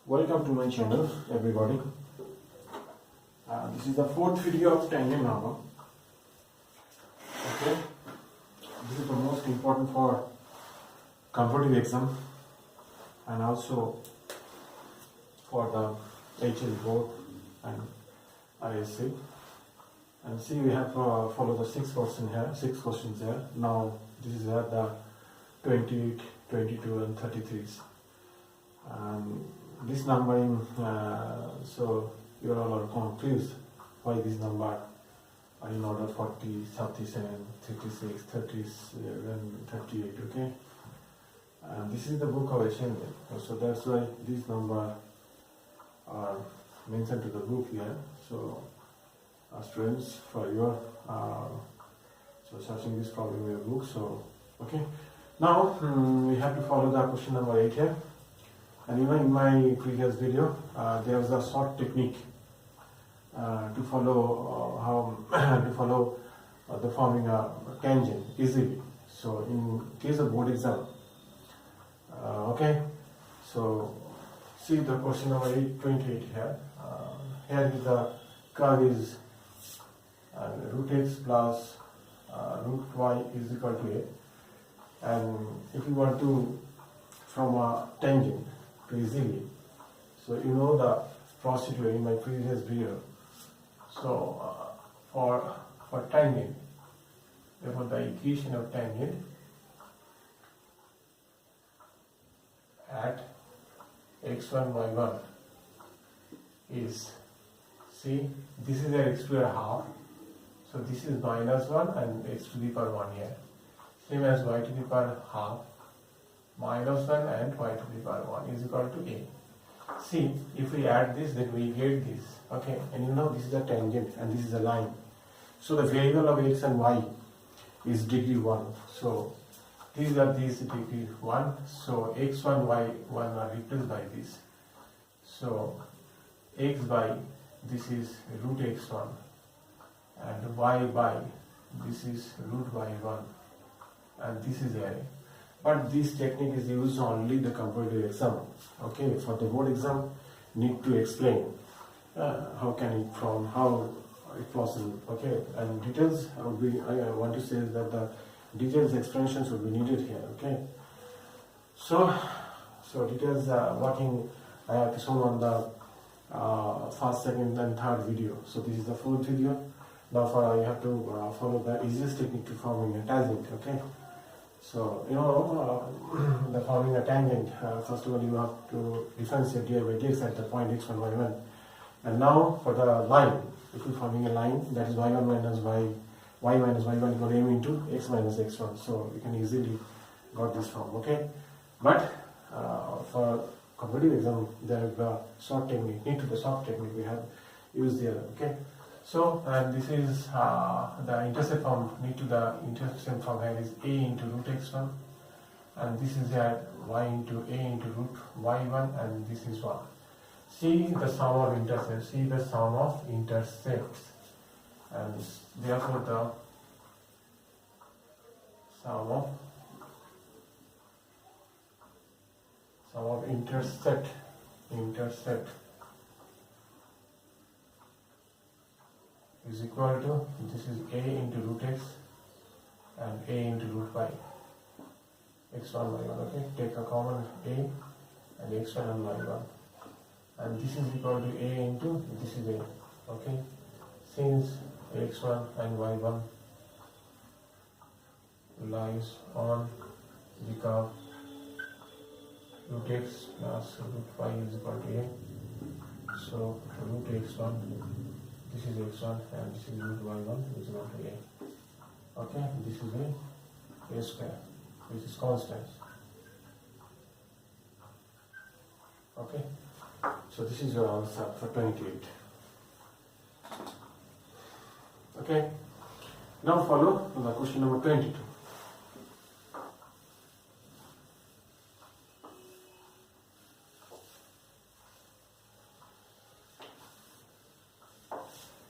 Welcome to my channel, everybody. This is the fourth video of tangent number. Okay, this is the most important for competitive exam and also for the HS board and I.S.C. And see, we have followed the 6 questions here. Now this is where the 28, 22 and 33s. This numbering, so you all are confused why this number are in order 40, 37, 36, 37, 38, okay? And this is the book of ascending, so that's why these numbers are mentioned to the book here. So students, for your so searching this problem in your book. So okay, now we have to follow the question number 8 here. And even in my previous video, there was a short technique to follow how to follow the forming a tangent easily. So in case of board exam, okay. So see the question number 28 here. Here is the curve is root x plus root y is equal to a. And if you want to from a tangent to easily, so you know the procedure in my previous video. So for tangent, therefore the equation of tangent at x1 y1 is, see, this is x to the half, so this is minus 1 and x to the power 1 here, same as y to the power half minus 1 and y to the power 1 is equal to a. See, if we add this, then we get this, okay? And you know this is a tangent and this is a line. So the variable of x and y is degree 1. So these are these degree 1. So x1, y1 are replaced by this. So x by this is root x1 and y by this is root y1 and this is array. But this technique is used only the competitive exam. Okay, for the board exam, need to explain how can it from how it possible. Okay, and details would be. I want to say that the details explanations would be needed here. Okay, so details working I have shown on the first, second, and third video. So this is the fourth video. Now for you have to follow the easiest technique to forming a tangent. Okay. So, you know, the forming a tangent, first of all you have to differentiate dy by dx at the point x1, y1. And now for the line, if you're forming a line, that is y1 minus y minus y1 equal to m into x minus x1. So you can easily got this form, okay? But for competitive exam, there is the short technique, need to the short technique we have used here, okay? So, and this is the intercept form, need to the intercept form here is a into root x1 and this is y into a into root y1 and this is 1. See the sum of intercepts, see the sum of intercepts and therefore the sum of intercept is equal to, this is a into root x and a into root y, x1, y1, okay? Take a common a and x1 and y1 and this is equal to a into, this is a, okay? Since x1 and y1 lies on the curve root x plus root y is equal to a, so root x1, this is x1 and this is root y1 is equal to a. Okay, this is a square, which is constant. Okay, so this is your answer for 28. Okay, now follow the question number 22.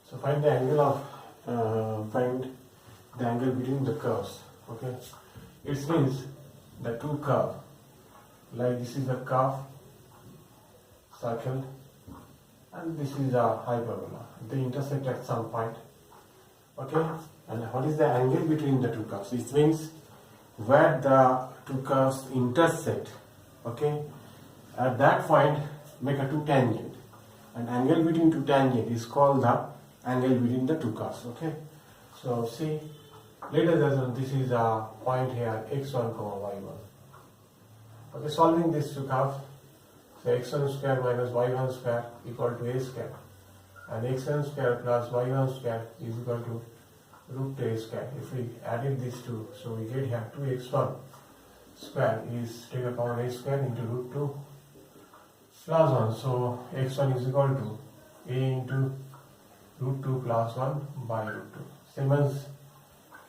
So find the angle between the curves. Okay, it means the two curve, like this is the curve circle, and this is a hyperbola. They intersect at some point. Okay, and what is the angle between the two curves? It means where the two curves intersect. Okay, at that point make a two tangent, and angle between two tangent is called the angle between the two curves. Okay, so see, let us assume this is a point here x1 comma y1. Okay, solving this two curves, so x1 square minus y1 square equal to a square, and x1 square plus y1 square is equal to root 2 a square. If we added these two, so we get here 2x1 square is take a common a square into root 2 plus 1. So x1 is equal to a into root 2 plus 1 by root 2. Same as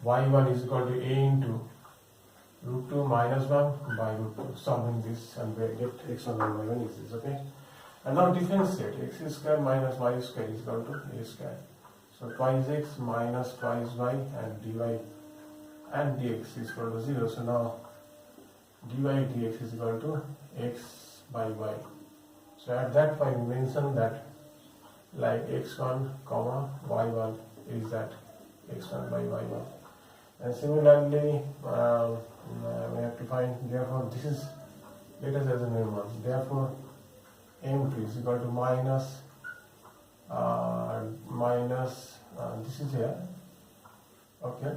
y1 is equal to a into root 2 minus 1 by root 2. Solving this and we get x1 and y1 is this. Okay. And now differentiate x square minus y square is equal to a square. So twice x minus twice y and dy and dx is equal to 0. So now dy dx is equal to x by y. So at that point we mention that like x1 comma y1 is that x1 by y1. And similarly we have to find, therefore this is, let us assume m1. Therefore m2 is equal to minus this is here. Okay,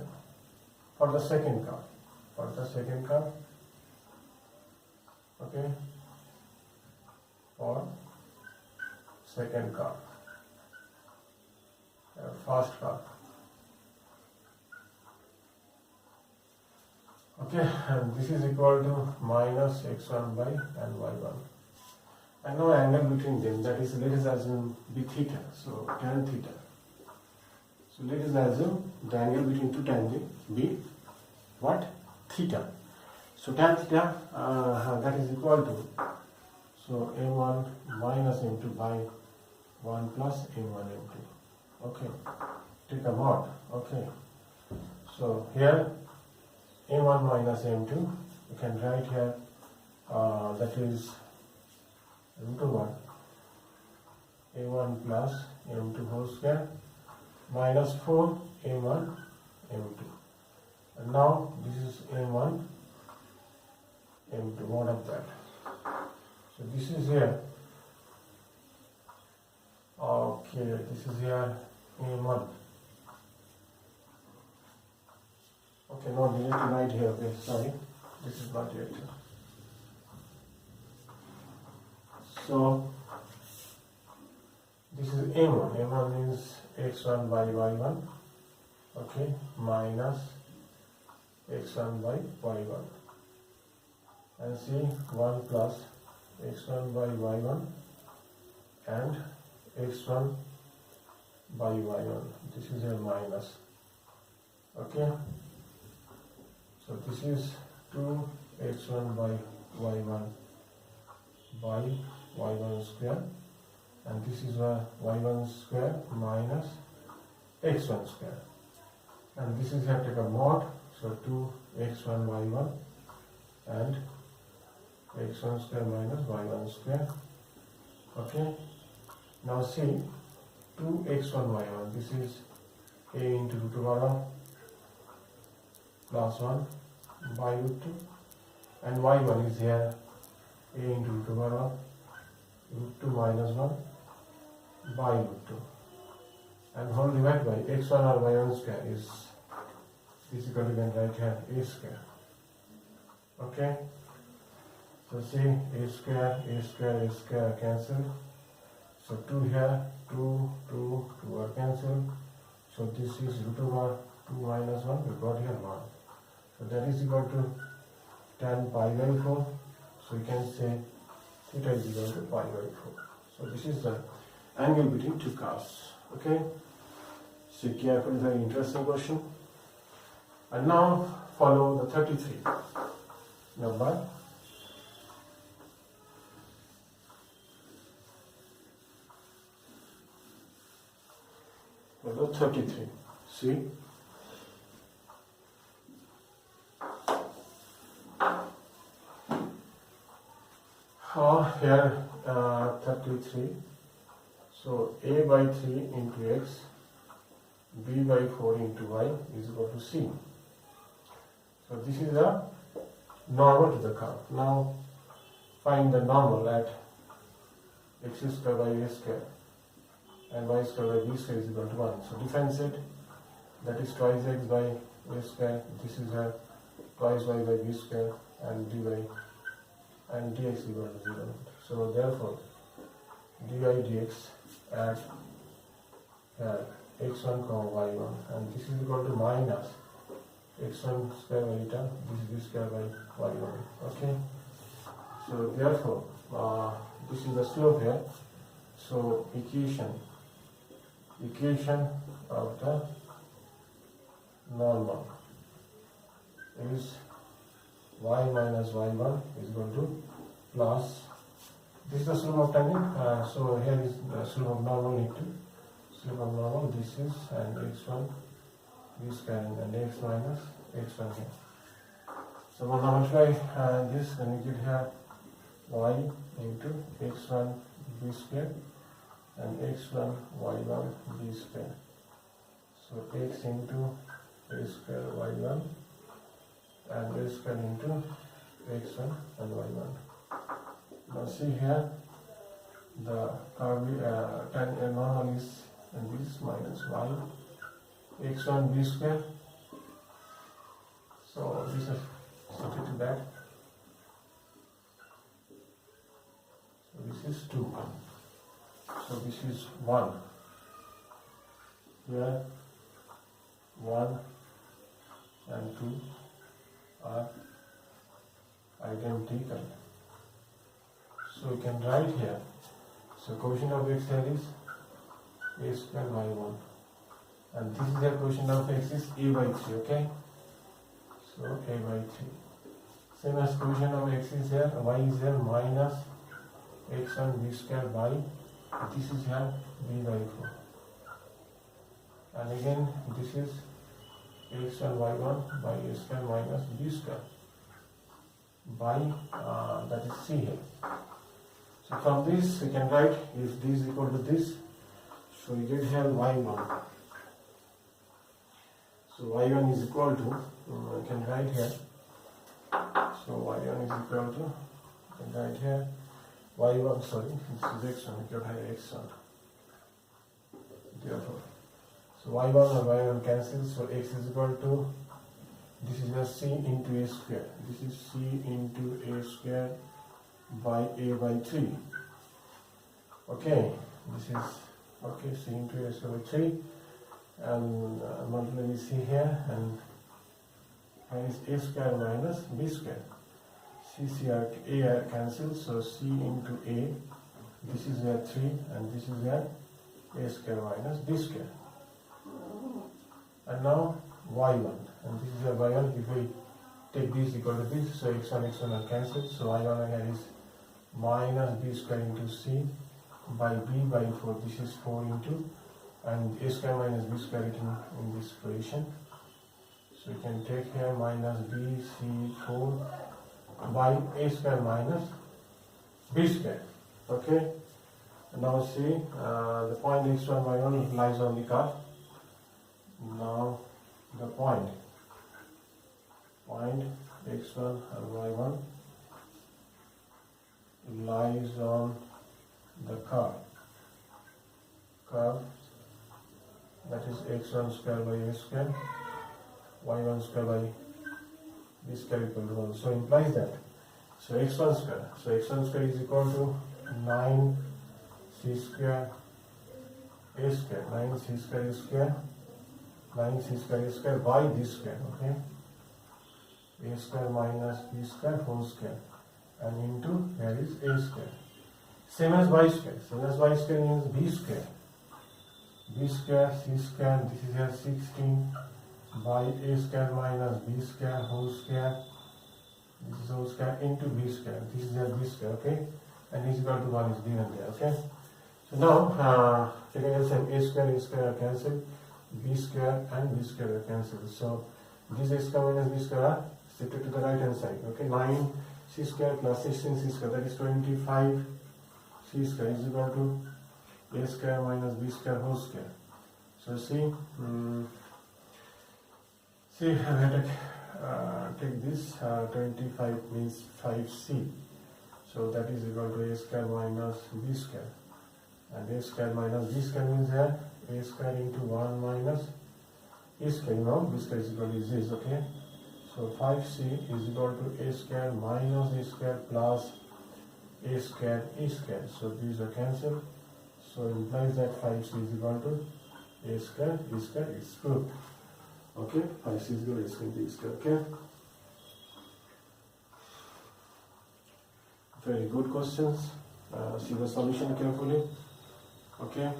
for the second curve, okay, for second curve, first curve. Okay, and this is equal to minus x1 by and y1. And now angle between them, that is, let us assume be theta, so tan theta. So let us assume the angle between two tangents be what? Theta. So tan theta that is equal to, so m1 minus m2 by 1 plus m1 m2. Okay, take a mod. Okay, so here m1 minus m2, you can write here that is root over a1 plus m2 whole square minus 4 a1 m2. And now this is m1 m2, mod of that. So this is here. Okay, this is here m1. Okay, no, need to write here. Okay, sorry, this is not yet. So this is m1. M1 is x1 by y1. Okay, minus x1 by y1. And see 1 plus x1 by y1 and x1 by y1. This is a minus. Okay. So this is 2x1 by y1 by y1 square, and this is y1 square minus x1 square, and this is have to take a mod, so 2x1 y1 and x1 square minus y1 square. Okay, now see 2x1 y1, this is a into root over plus 1 by root 2, and y1 is here a into root over root 2 minus 1 by root 2, and whole divided by x1 or y1 square is equal to, can write here a square. Okay, so see a square cancel, so 2 here, 2 are cancelled, so this is root over 2 minus 1, we got here 1. So that is equal to tan pi by 4. So you can say theta is equal to pi by 4. So this is the angle between two curves. Okay. See carefully, very interesting question. And now follow the 33 number. Number 33. See. Here 33. So a by 3 into x, b by 4 into y is equal to c. So this is a normal to the curve. Now find the normal at x square by a square and y square by b square is equal to 1. So differentiate, that is twice x by a square, this is a twice y by b square, and dy and dx equal to 0. So therefore dy dx at x1 comma y1, and this is equal to minus x1 square by eta, this is b square by y1. Okay, so therefore this is the slope here. So equation of the normal is y minus y1 is equal to plus, this is the slope of tangent, so here is the slope of normal into slope of normal, this is, and x1 b square and x minus x1 here. So we'll multiply this, then you get here y into x1 b square and x1 y1 b square. So x into a square y1 and a square into x1 and y1. Now see here, the normal is, and this minus y x1 b square. So this is subject to that. So this is 2. So this is 1. Here 1 and 2 are identical. So we can write here, so quotient of x here is a square y1, and this is the quotient of x is a by 3, okay? So a by 3. Same as quotient of x is here, y is here minus x1 b square by, this is here b by 4. And again this is x1 y1 by a square minus b square by, that is c here. So from this we can write, if this is equal to this, so we get here y1. So y1 is equal to, we can write here, so y1 is equal to, we can write here y1, sorry, this is x1, we can write x1. Therefore, so y1 and y1 cancel, so x is equal to, this is a c into a square, this is c into a square by a by 3. Okay, this is, okay, c into a square by 3, and multiply with c here, and here is a square minus b square. A are cancelled, so c into a, this is a 3, and this is a square minus b square. And now y1, and this is a y1, if we take this equal to this, so x1 are cancelled, so y1 here is minus b square into c by b by 4, this is 4 into, and a square minus b square written in this equation. So you can take here minus b c 4 by a square minus b square. Okay, and now see the point x1 y1 lies on the curve. Now the point x1 and y1 lies on the curve that is x1 square by a square, y1 square by b square equal to 1. So implies that, so x1 square is equal to 9c square a square, 9c square a square, 9c square a square by this square, okay? A square minus b square whole square, and into here is a square. Same as y square. Same as y square means b square. B square, c square, this is here 16 by a square minus b square whole square. This is whole square into b square. This is here b square, okay? And is equal to 1 is given there, okay? So now, taking a square are cancelled, b square and b square are cancelled. So this a square minus b square are shifted to the right hand side, okay? 9c square plus 16c square, that is 25 c square is equal to a square minus b square whole square. So see, see, I have to take this 25 means 5c. So that is equal to a square minus b square. And a square minus b square means that a square into 1 minus a square, you know, b square is equal to this, okay? So 5c is equal to a square minus a square plus a square e square. So these are cancelled. So implies that 5c is equal to a square e square is proved. Okay, 5c is equal to a square e square, okay? Very good questions. See the solution carefully. Okay.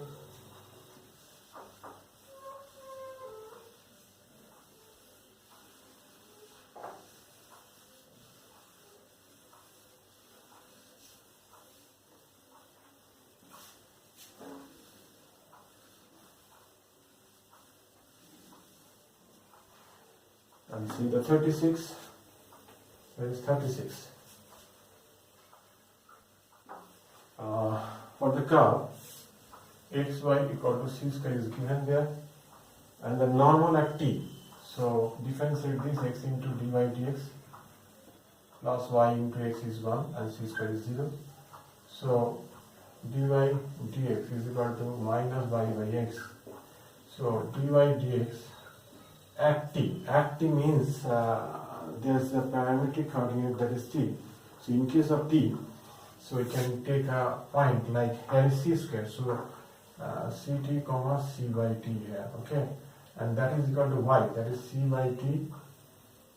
And see the 36. There is 36. For the curve, xy equal to c square is given there, and the normal at t. So differentiate this x into dy dx plus y into x is 1 and c square is 0. So dy dx is equal to minus y by x. So dy dx at t. At t means there's a parametric coordinate that is t. So in case of t, so we can take a point like L c square. So ct comma c by t here, okay, and that is equal to y, that is c by t,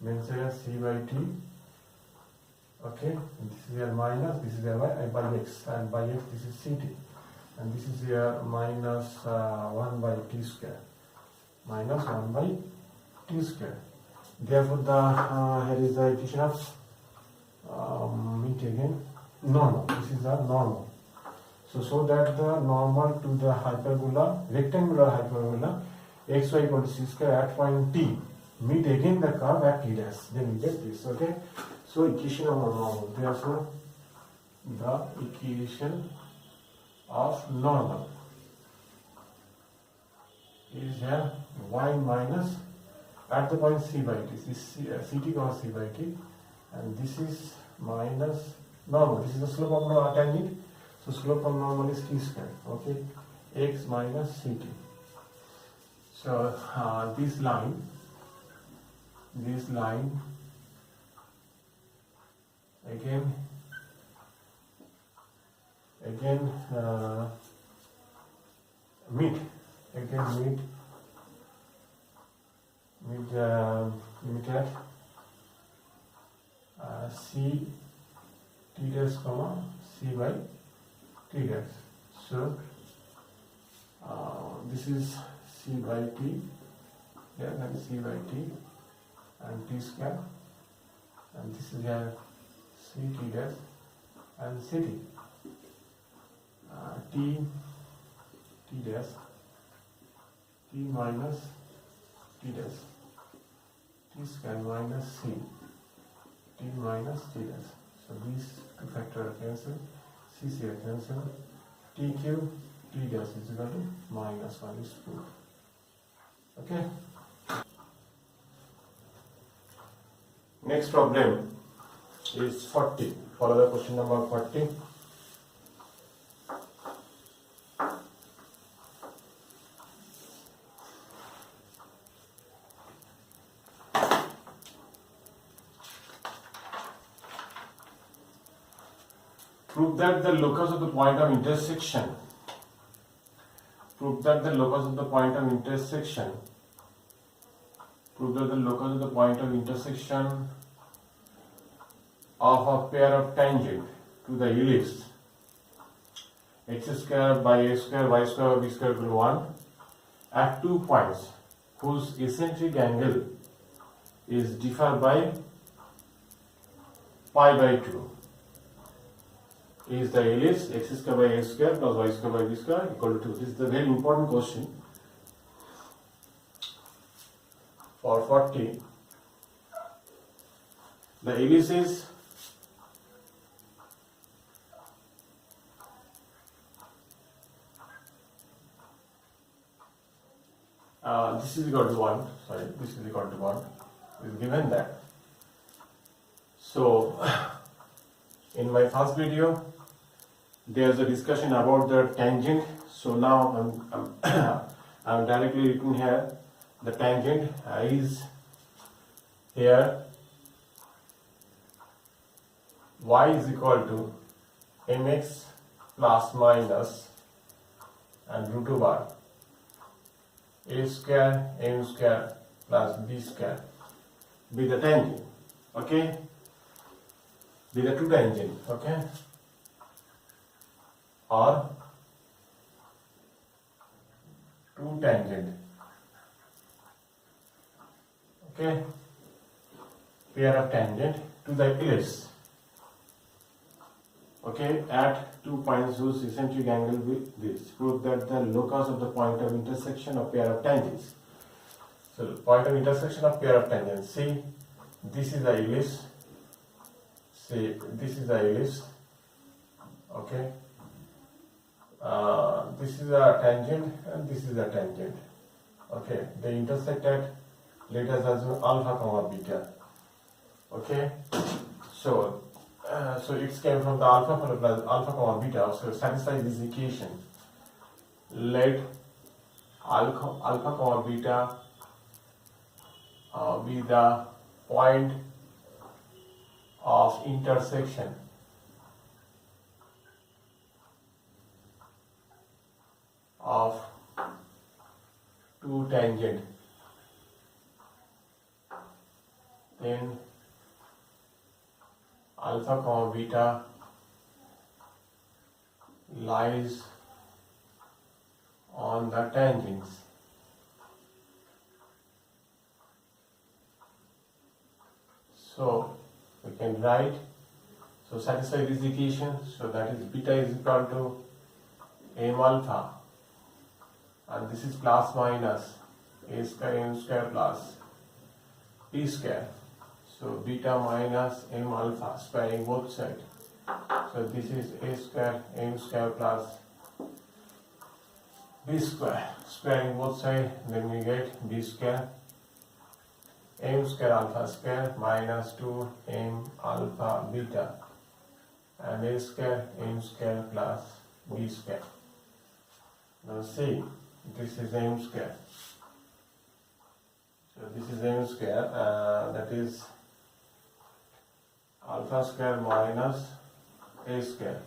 means here c by t, okay, and this is here minus, this is here y by x, and by x this is ct, and this is here minus 1 by t square, minus 1 by t square. Therefore the here is the equation of meet again normal. This is the normal. So that the normal to the hyperbola, rectangular hyperbola, xy equal to c square at point t, meet again the curve at t dash. Then we get this, okay? So equation of normal. Therefore, the equation of normal is here y minus at the point c by t. This is ct comma c by t, and this is minus normal. This is the slope of the tangent. So slope of normal is t square, okay, x minus ct. So this line again meet at c t dash comma c by t dash. So this is c by t, yeah, that is c by t and t square, and this is here c t dash and ct, t dash, t minus t dash, t square minus c, t minus t dash. So these two factors are cancelled, c are cancelled, t cube t dash is equal to minus 1 is proved. Okay. Next problem is 40. Follow the question number 40. Prove that the locus of the point of intersection. Prove that the locus of the point of intersection. Prove that the locus of the point of intersection of a pair of tangent to the ellipse x square by a square y square b square equal to 1 at 2 points whose eccentric angle is differ by pi by 2. Is the ellipse x square by a square plus y square by b square equal to 2? This is a very important question for 40. The ellipse is this is equal to 1, sorry, this is equal to 1, is given that. So, in my first video, there's a discussion about the tangent. So now I'm directly written here. The tangent is here y is equal to mx plus minus and root over a square m square plus b square be the tangent, okay, be the two tangent, okay, or two tangent, okay, pair of tangent to the ellipse, okay, at 2 points whose eccentric angle with this. Prove that the locus of the point of intersection of pair of tangents. So point of intersection of pair of tangents. See, this is the ellipse. See, this is the ellipse. Okay. This is a tangent and this is a tangent. Okay. They intersect at, let us assume, alpha comma beta. Okay. So it came from the alpha plus alpha comma beta. So satisfy this equation. Let alpha comma beta be the point of intersection of two tangent. Then alpha comma beta lies on the tangents. So we can write, so satisfy this equation, so that is beta is equal to m alpha, and this is plus minus a square m square plus b square. So beta minus m alpha squaring both sides. So this is a square m square plus b square, squaring both sides, then we get b square m square alpha square minus 2m alpha beta and a square m square plus b square. Now see, this is m square. So this is m square, that is alpha square minus a square.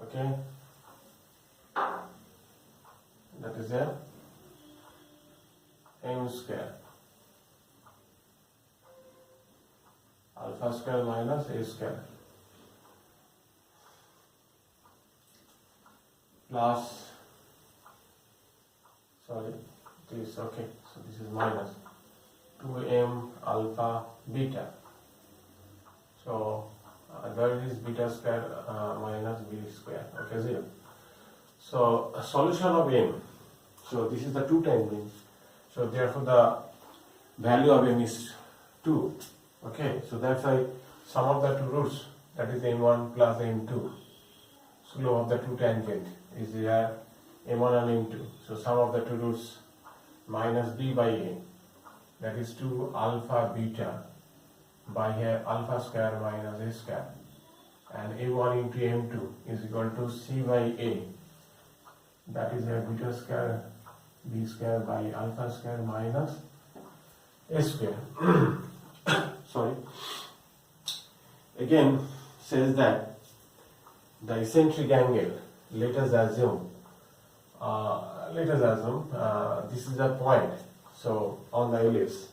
Okay, that is a m square. Alpha square minus a square plus, sorry, this, okay, so this is minus 2m alpha beta. So there is beta square minus b square, okay, 0. So a solution of m, so this is the two tangent, so therefore the value of m is 2. Okay, so that's why sum of the two roots, that is m1 plus m2, slope of the two tangent is here m1 and m2. So sum of the two roots minus b by a, that is 2 alpha beta by here alpha square minus a square, and a1 into m2 is equal to c by a, that is a beta square b square by alpha square minus a square. Sorry, again says that the eccentric angle, let us assume this is a point, so on the ellipse,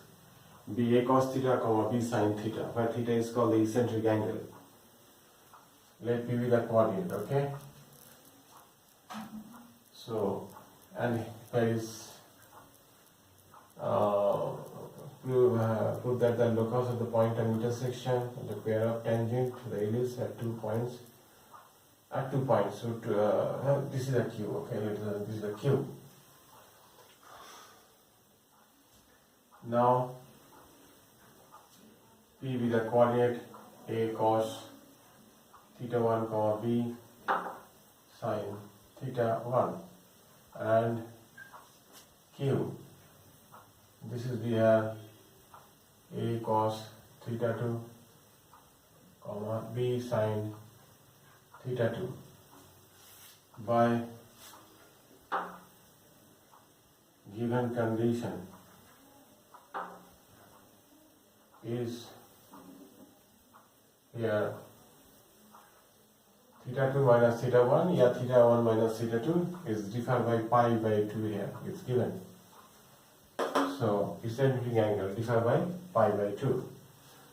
be a cos theta comma b sin theta, where theta is called the eccentric angle. Let p be the coordinate, okay? So, and here is prove that the locus of the point of intersection of the pair of tangent to the ellipse at 2 points. At 2 points, so this is a Q, okay? This is a Q. Now, P be the coordinate a cos theta 1 comma b sin theta 1, and Q. This is we have A cos theta 2 comma B sin theta 2 by given condition is here theta 2 minus theta 1, yeah, theta 1 minus theta 2 is divided by pi by 2 here, it's given. So eccentric angle divided by pi by 2.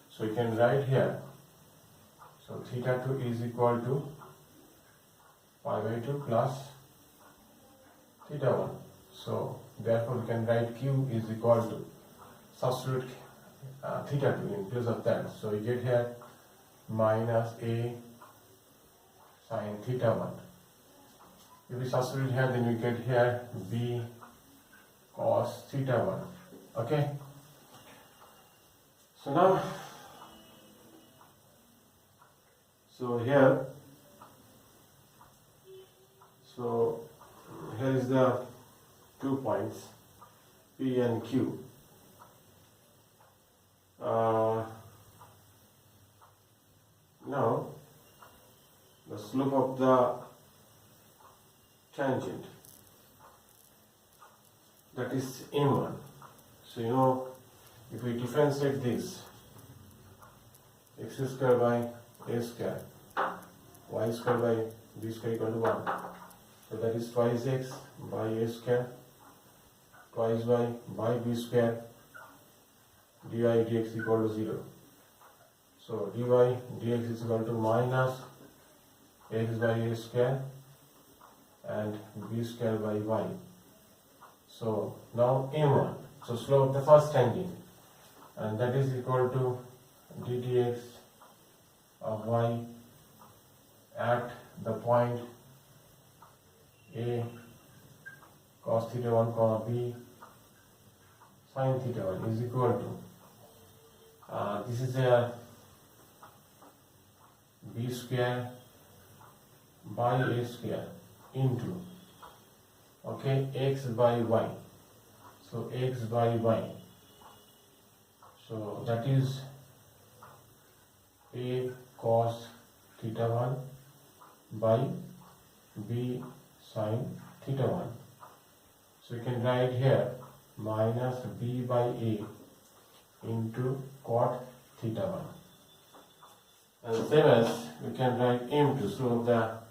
So you can write here, so theta 2 is equal to pi by 2 plus theta 1. So therefore we can write Q is equal to substitute theta 2 in place of that. So you get here minus A sin theta 1. If we substitute here, then we get here B cos theta 1. Okay. So now, so here is the 2 points P and Q. Now the slope of the tangent, that is M1. So you know, if we differentiate this, x square by a square, y square by b square equal to 1. So that is twice x by a square, twice y by b square, dy dx equal to 0. So dy dx is equal to minus x by a square and b square by y. So now M1, so slope of the first tangent, and that is equal to ddx of y at the point A cos theta 1 comma b sin theta 1 is equal to this is a b square by a square into, okay, x by y. So x by y, so that is A cos theta 1 by b sin theta 1. So you can write here minus b by a into cot theta 1. And same as we can write M2, so the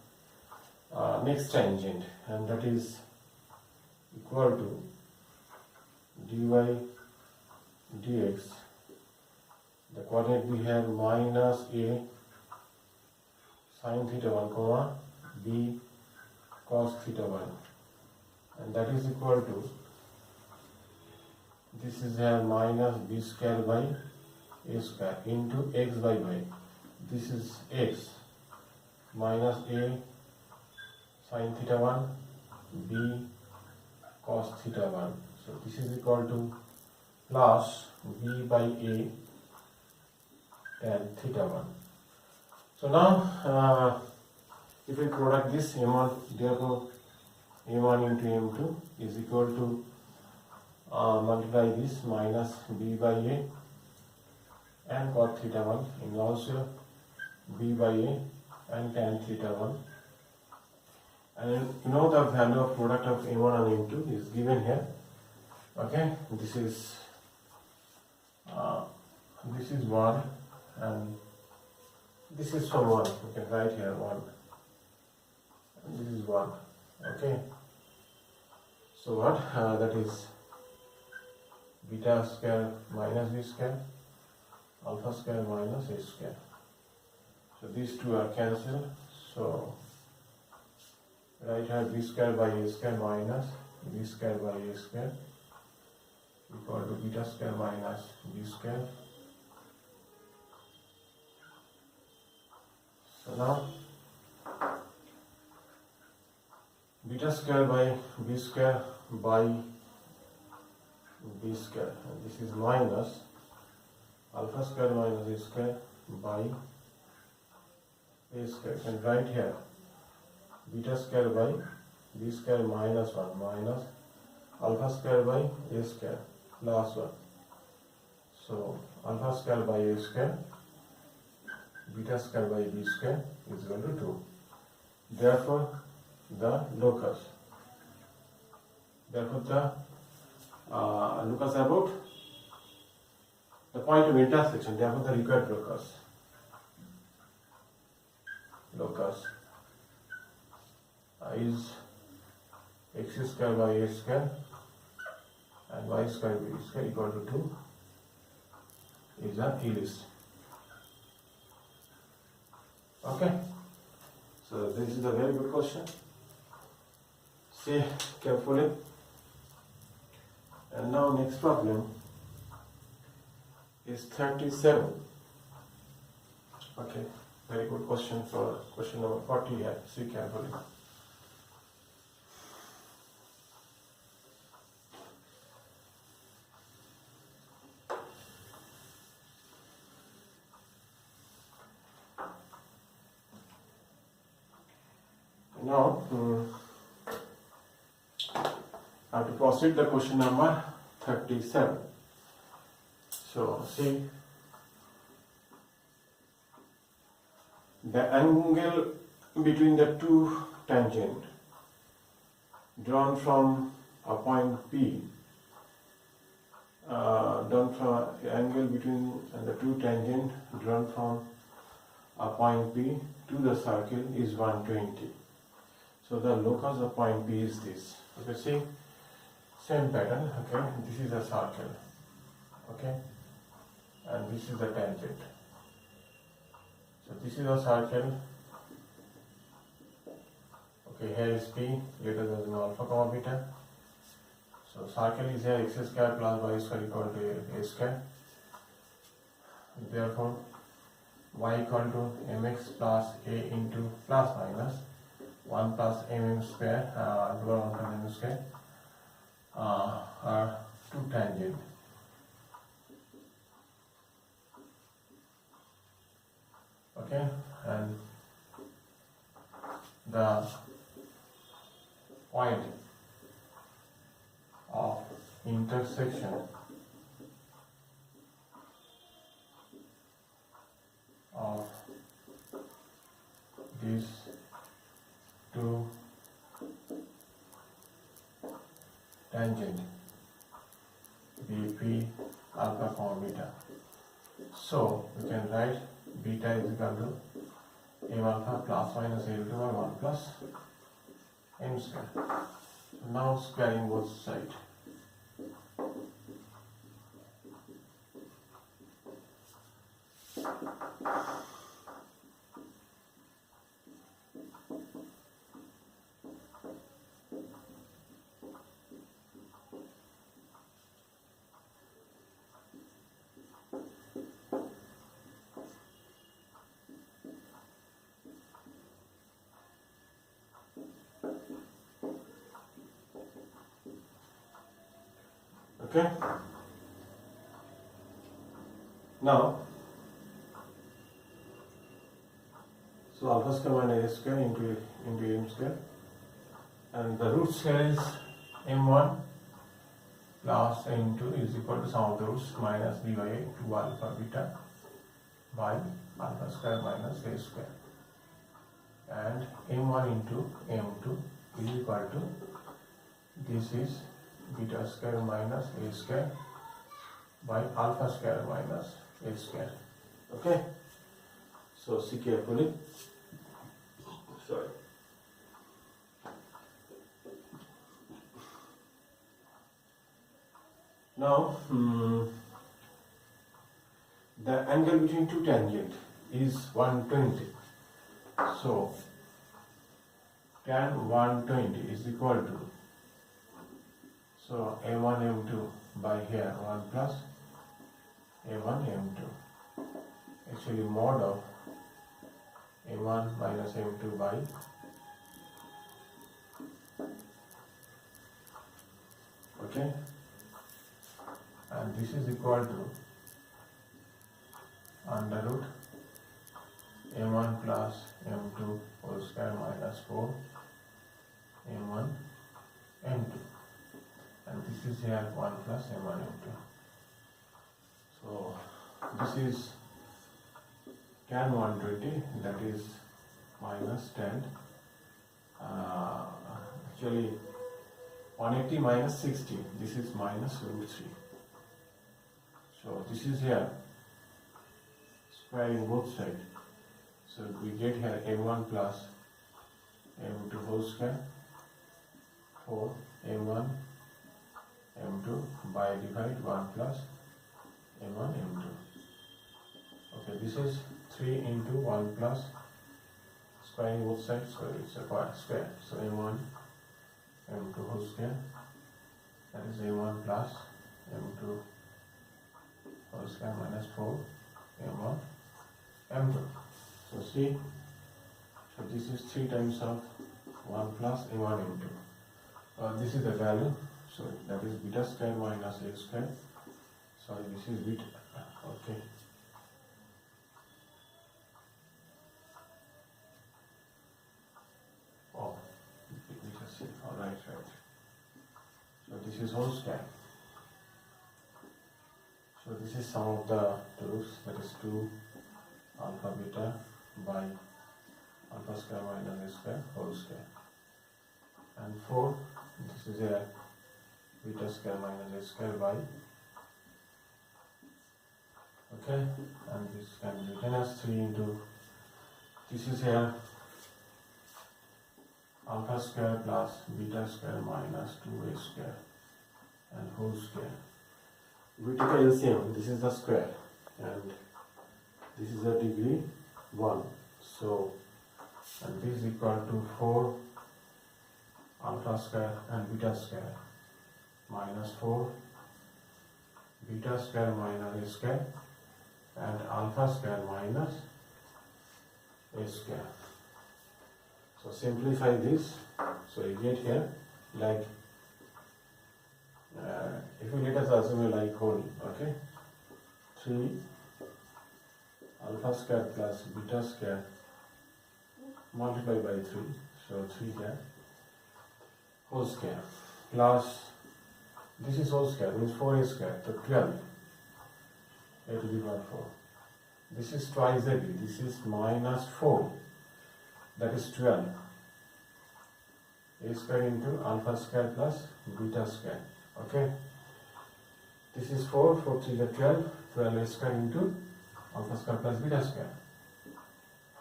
next tangent, and that is equal to dy dx. The coordinate we have minus a sin theta 1 comma b cos theta 1, and that is equal to, this is a minus b square by a square into x by y. This is x minus a sin theta 1 b cos theta 1. So this is equal to plus b by a tan theta 1. So now if we product this M1, therefore M1 into M2 is equal to multiply this minus b by a and cot theta 1 and also b by a and tan theta 1. And you know the value of product of M1 and M2 is given here. Okay, this is 1 and this is from 1. You can write here 1. And this is 1. Okay. So what? That is beta square minus b square, alpha square minus a square. So these two are cancelled. So right here b square by a square minus b square by a square equal to beta square minus b square. So now beta square by b square by b square, and this is minus alpha square minus a square by a square. You can write here beta square by b square minus 1 minus alpha square by a square, last one. So alpha square by a square, beta square by b square is equal to 2. Therefore, the locus about the point of intersection, therefore the required locus is x square by a square and y square b square equal to 2 is an E-list. Okay, so this is a very good question. See carefully. And now next problem is 37. Okay, very good question for question number 40 here. See carefully. Now, I have to proceed the question number 37. So, see, the angle between the two tangents drawn from a point P, angle between the two tangents drawn from a point P to the circle is 120. So the locus of point P is this. Okay, see, same pattern. Okay, this is a circle. Okay, and this is the tangent. So this is a circle. Okay, here is P greater than alpha comma beta. So circle is here x square plus y square equal to a square. Therefore, y equal to mx plus a into plus minus 1 plus mm square, 1 plus mm square are two tangent. Okay, and the point of intersection of these two tangent BP alpha comma beta. So we can write beta is equal to m alpha plus minus L2 by 1 plus m square. Now squaring both sides. Okay. Now, so alpha square minus a square into m square, and the root square is m1 plus m2 is equal to sum of the roots minus b by a 2 alpha beta by alpha square minus a square, and m1 into m2 is equal to, this is beta square minus a square by alpha square minus a square. Okay, so see carefully. Sorry. Now, the angle between two tangents is 120. So, tan 120 is equal to, so a1 m2 by here 1 plus a1 m2. Actually, mod of a1 minus m2 by okay, and this is equal to under root m1 plus m2 whole square minus 4 m1 m2, and this is here 1 plus m1 m2. So this is tan 120, that is minus 10. Actually 180 minus 60, this is minus root 3. So this is here squaring both sides. So we get here m1 plus m2 whole square for m1 m2 by divide 1 plus m1 m2. Okay, this is 3 into 1 plus squaring both sides, so it's a square. So m1 m2 whole square, that is m1 plus m2 whole square minus 4 m1 m2. So see, so this is 3 times of 1 plus m1 m2. This is the value, so that is beta square minus a square. Sorry, this is beta. Okay. Oh, beta c. All right. So this is whole square. So this is sum of the terms, that is 2 alpha beta by alpha square minus a square whole square. And 4, this is a beta square minus a square by, okay, and this can be written as 3 into, this is here alpha square plus beta square minus 2a square and whole square. We take LCM, this is the square and this is the degree 1. So, and this is equal to 4 alpha square and beta square minus 4 beta square minus a square and alpha square minus a square. So simplify this, so you get here like, if you let us assume a like whole, okay, 3 alpha square plus beta square multiplied by 3, so 3 here, whole square, plus, this is whole square, means 4a square, so 12, a to the power 4. This is twice a b, this is minus 4, that is 12. A square into alpha square plus beta square, okay. This is 4, 4 3 is 12, 12 a square into alpha square plus beta square.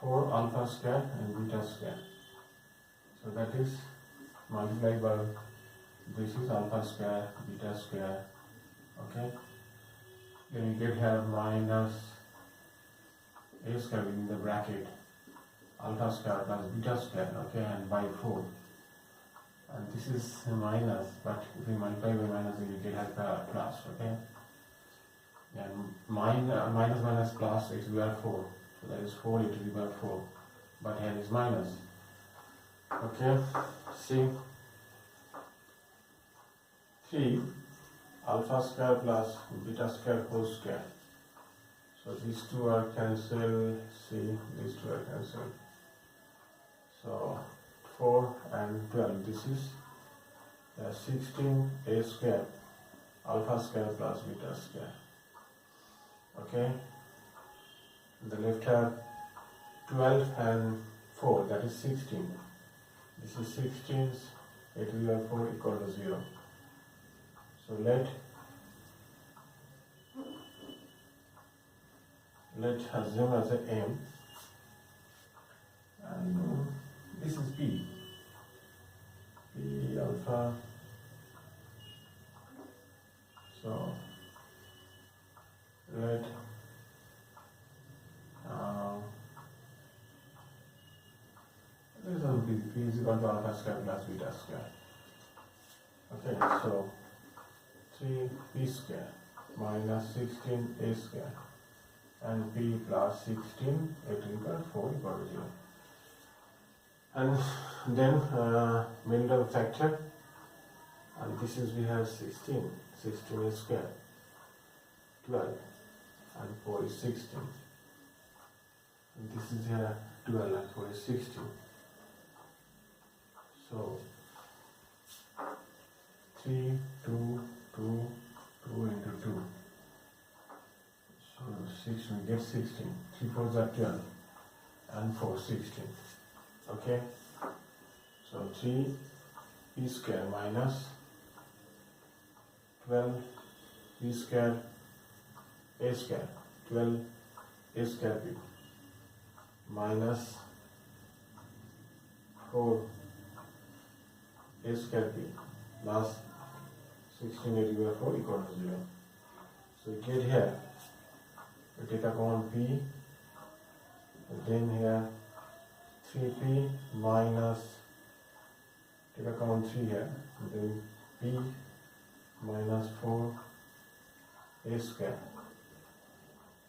4 alpha square and beta square. So that is multiplied by, this is alpha square, beta square, okay. Then you get here minus a square in the bracket, alpha square plus beta square, okay, and by 4. And this is minus, but if you multiply by minus, you get here plus, okay. And minus plus, it will be 4. So that is 4 e to the power 4. But here is minus. Okay, see, 3 alpha square plus beta square whole square. So these two are cancelled, see, these two are cancelled. So 4 and 12, this is 16 a square, alpha square plus beta square. Okay, the left hand 12 and 4, that is 16. This is 16, a to the power 4 equal to 0. So let assume as a m, and this is p alpha. So let this will be p is equal to alpha square plus beta square. Okay, so 3p square minus 16a square and p plus 16 a to the power 4 equal to 0. And then middle factor, and this is, we have 16 a square, 12 and 4 is 16, and this is here 12 and 4 is 16. So 3, 2, 2, 2 into 2. So 6, we get 16. 3 4s are 12 and 4, 16. Okay. So 3 p square minus 12 p square a square, 12 a square p minus 4 a square p plus 16 divided by 4 equal to 0. So we get here, we take a common p, and then here 3p minus, take a common 3 here, and then p minus 4 a square,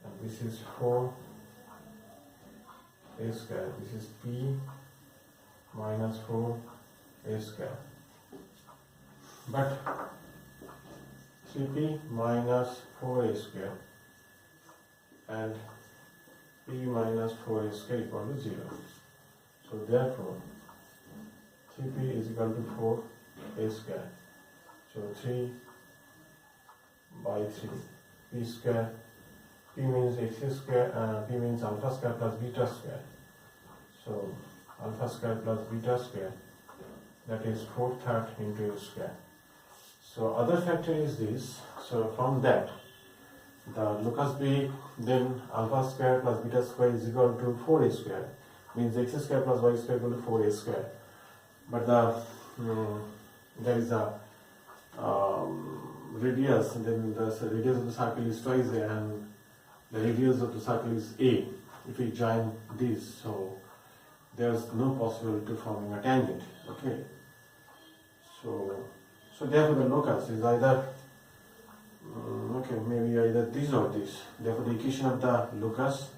and this is 4 a square, this is p minus 4 a square. But 3p minus 4a square and p minus 4a square equal to 0. So therefore 3p is equal to 4a square. So 3 by 3 p square, p means x square, p means alpha square plus beta square. So alpha square plus beta square, that is 4/3 into a square. So other factor is this. So from that, the locus B, then alpha square plus beta square is equal to 4a square, means x square plus y square equal to 4a square. But there is a radius, and then the radius of the circle is twice a, and the radius of the circle is a. If we join this, so there is no possibility of forming a tangent. Okay. So therefore the locus is either maybe either this or this. Therefore the equation of the locus,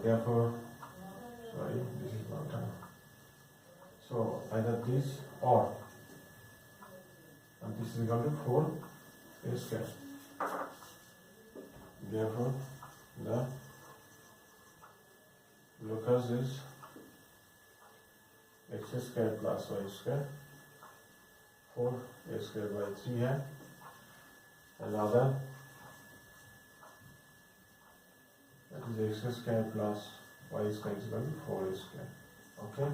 therefore, sorry, this is not done. So either this or, and this is equal to 4 a square. Therefore the locus is x square plus y square, 4 a square by 3 है, another, that is x square plus y square is equal to 4 a square. Okay,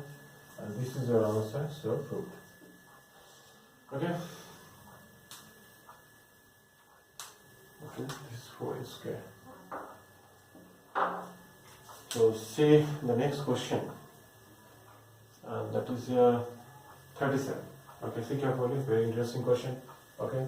and this is your answer, so proved. Okay, this is 4 a square. So see the next question, and that is your 37. Okay, see carefully, very interesting question. Okay.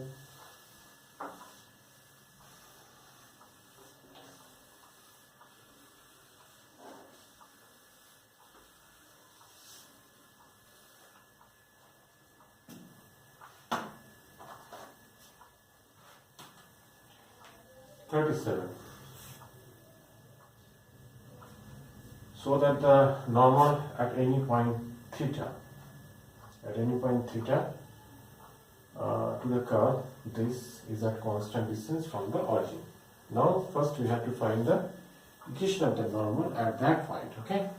So that the normal at any point theta, to the curve, this is at constant distance from the origin. Now first we have to find the equation of the normal at that point. Okay.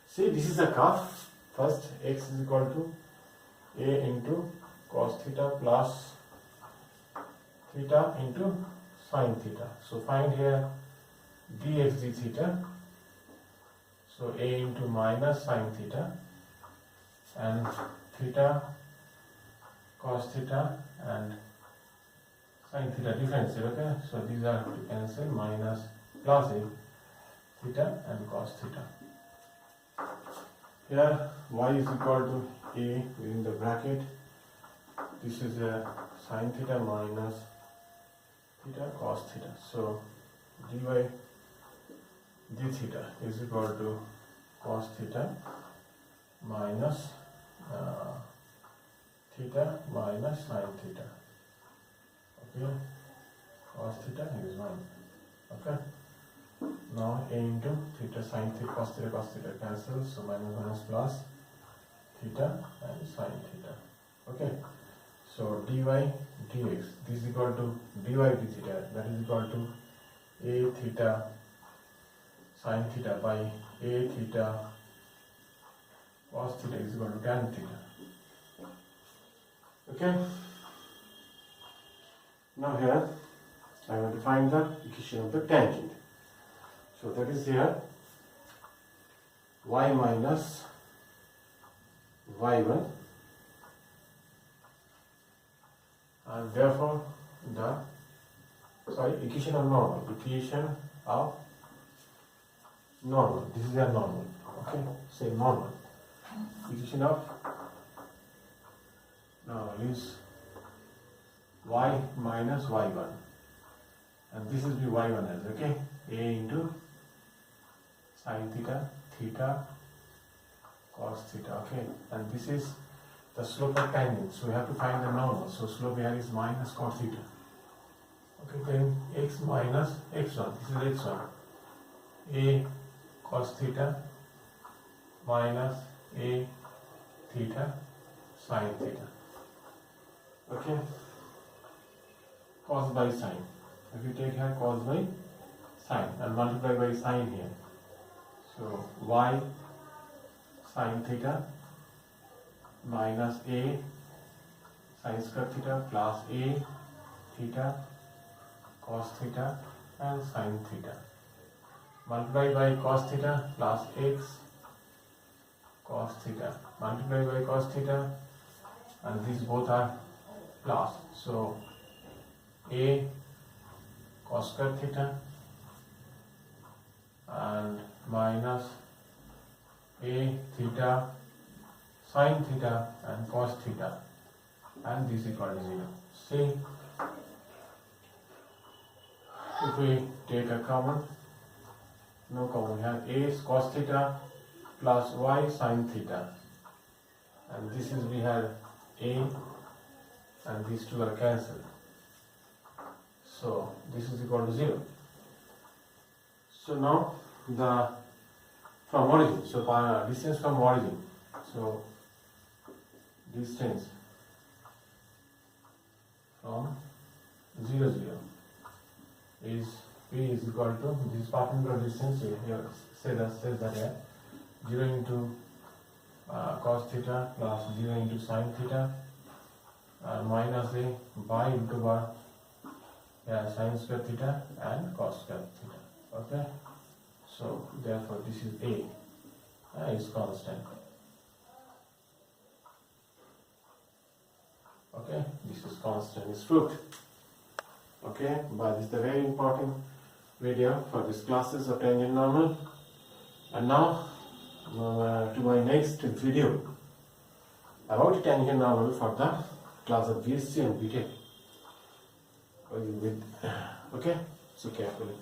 See, this is a curve. First x is equal to a into cos theta plus theta into sin theta. So find here dx d theta. So a into minus sin theta and theta cos theta and sin theta differential. Okay, so these are to cancel, minus plus a theta and cos theta. Here y is equal to a within the bracket. This is a sin theta minus theta cos theta. So dy d theta is equal to cos theta minus theta minus sin theta. Okay, cos theta is 1. Okay, now a into theta sin theta cos theta cancels, so minus plus theta and sin theta. Okay, so dy dx, this is equal to dy d theta, that is equal to a theta sin theta by a theta cos theta is equal to tan theta. Okay. Now here I want to find the equation of the tangent. So that is here y minus y1, and therefore the equation of normal. This is a normal. Okay, say normal. Equation of normal is y minus y1, and this is the y1 as okay, a into sin theta theta cos theta. Okay, and this is the slope of tangent, so we have to find the normal. So slope here is minus cos theta. Okay, then x minus x1, this is x1, a cos theta minus a theta sin theta. Okay, cos by sin. If you take here cos by sin and multiply by sin here, so y sin theta minus a sin square theta plus a theta cos theta and sin theta, multiply by cos theta plus x cos theta, multiply by cos theta, and these both are plus, so a cos square theta and minus a theta sin theta and cos theta, and this is equal to 0. See, if we take a common, no common, we have a cos theta plus y sin theta, and this is we have a, and these two are cancelled, so this is equal to 0. So now the from origin, so distance from origin, so distance from 0 0 is p is equal to this perpendicular distance here says that here 0 into cos theta plus 0 into sin theta minus a by into bar sin square theta and cos square theta. Okay, so therefore this is a is constant. Okay, this is constant, is proved. Okay, but this is the very important video for these classes of tangent normal. And now to my next video about tangent normal for the class of B.Sc and B.Tech. Okay, so carefully.